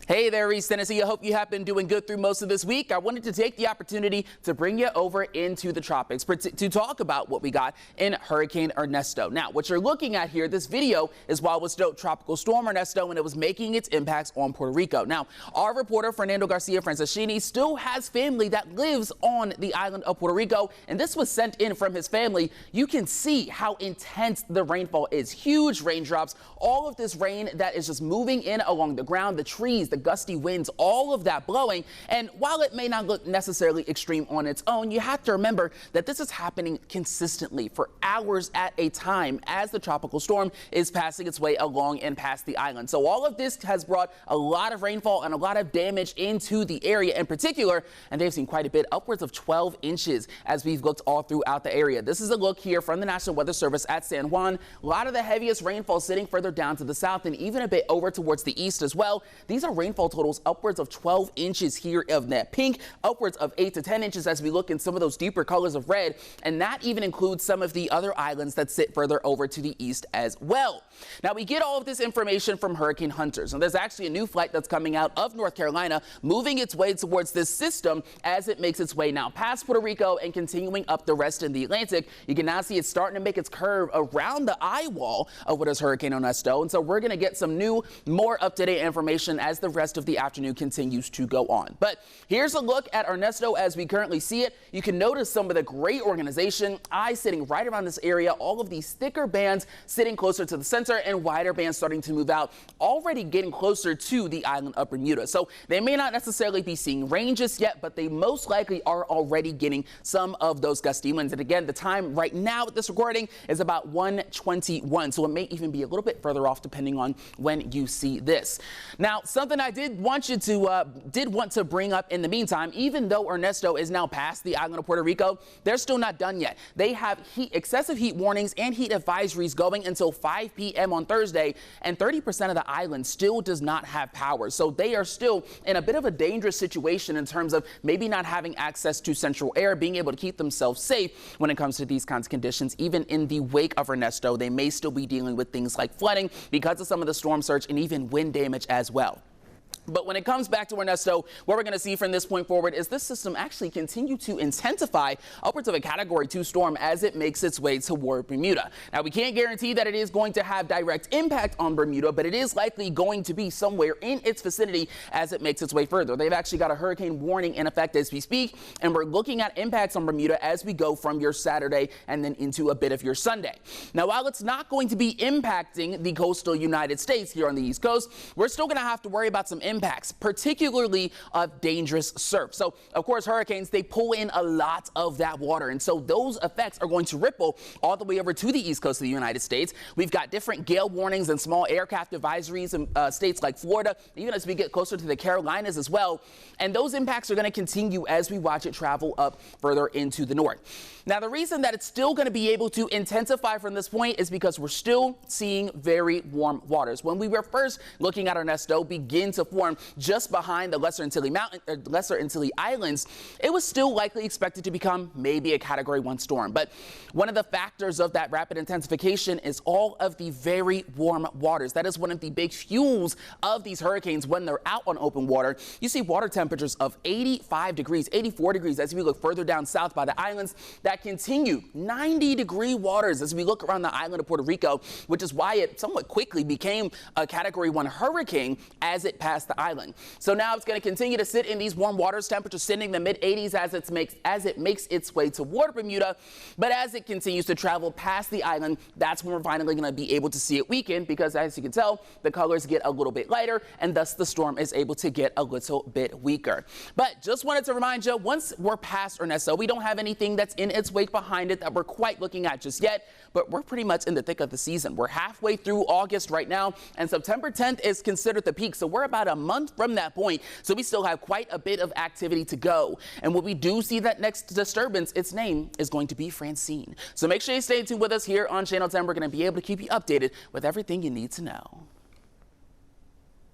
Hey there, East Tennessee. I hope you have been doing good through most of this week. I wanted to take the opportunity to bring you over into the tropics to talk about what we got in Hurricane Ernesto. Now, what you're looking at here, this video is while it was Tropical Storm Ernesto and it was making its impacts on Puerto Rico. Now, our reporter Fernando Garcia Franceschini still has family that lives on the island of Puerto Rico, and this was sent in from his family. You can see how intense the rainfall is. Huge raindrops, all of this rain that is just moving in along the ground, the trees, the gusty winds, all of that blowing. And while it may not look necessarily extreme on its own, you have to remember that this is happening consistently for hours at a time as the tropical storm is passing its way along and past the island. So all of this has brought a lot of rainfall and a lot of damage into the area in particular, and they've seen quite a bit, upwards of 12 inches as we've looked all throughout the area. This is a look here from the National Weather Service at San Juan. A lot of the heaviest rainfall sitting further down to the south and even a bit over towards the east as well. These are rainfall totals upwards of 12 inches here of that pink, upwards of 8 to 10 inches as we look in some of those deeper colors of red, and that even includes some of the other islands that sit further over to the east as well. Now, we get all of this information from hurricane hunters, and there's actually a new flight that's coming out of North Carolina, moving its way towards this system as it makes its way now past Puerto Rico and continuing up the rest in the Atlantic. You can now see it's starting to make its curve around the eye wall of what is Hurricane Ernesto, and so we're going to get some new, more up-to-date information as the rest of the afternoon continues to go on. But here's a look at Ernesto as we currently see it. You can notice some of the great organization, eyes sitting right around this area, all of these thicker bands sitting closer to the center and wider bands starting to move out, already getting closer to the island of Bermuda. So they may not necessarily be seeing rain just yet, but they most likely are already getting some of those gusty winds. And again, the time right now with this recording is about 1:21, so it may even be a little bit further off depending on when you see this. Now, something I did want to bring up in the meantime, even though Ernesto is now past the island of Puerto Rico, they're still not done yet. They have excessive heat warnings and heat advisories going until 5 p.m. on Thursday, and 30% of the island still does not have power. So they are still in a bit of a dangerous situation in terms of maybe not having access to central air, being able to keep themselves safe when it comes to these kinds of conditions. Even in the wake of Ernesto, they may still be dealing with things like flooding because of some of the storm surge and even wind damage as well. But when it comes back to Ernesto, what we're going to see from this point forward is this system actually continue to intensify upwards of a Category 2 storm as it makes its way toward Bermuda. Now, we can't guarantee that it is going to have direct impact on Bermuda, but it is likely going to be somewhere in its vicinity as it makes its way further. They've actually got a hurricane warning in effect as we speak, and we're looking at impacts on Bermuda as we go from your Saturday and then into a bit of your Sunday. Now, while it's not going to be impacting the coastal United States here on the East Coast, we're still going to have to worry about some impacts, particularly of dangerous surf. So, of course, hurricanes, they pull in a lot of that water, and so those effects are going to ripple all the way over to the east coast of the United States. We've got different gale warnings and small aircraft advisories in states like Florida, even as we get closer to the Carolinas as well, and those impacts are going to continue as we watch it travel up further into the north. Now, the reason that it's still going to be able to intensify from this point is because we're still seeing very warm waters. When we were first looking at Ernesto begin to form just behind the Lesser Antilles Islands, it was still likely expected to become maybe a Category 1 storm. But one of the factors of that rapid intensification is all of the very warm waters. That is one of the big fuels of these hurricanes when they're out on open water. You see water temperatures of 85 degrees, 84 degrees as we look further down south by the islands. That continue 90-degree waters as we look around the island of Puerto Rico, which is why it somewhat quickly became a Category 1 hurricane as it passed the island. So now it's going to continue to sit in these warm waters, temperatures sitting in the mid-80s as it makes its way toward Bermuda. But as it continues to travel past the island, that's when we're finally going to be able to see it weaken, because as you can tell, the colors get a little bit lighter, and thus the storm is able to get a little bit weaker. But just wanted to remind you, once we're past Ernesto, we don't have anything that's in its wake behind it that we're quite looking at just yet, but we're pretty much in the thick of the season. We're halfway through August right now, and September 10th is considered the peak, so we're about a month from that point, so we still have quite a bit of activity to go. And when we do see that next disturbance, its name is going to be Francine. So make sure you stay tuned with us here on Channel 10. We're going to be able to keep you updated with everything you need to know.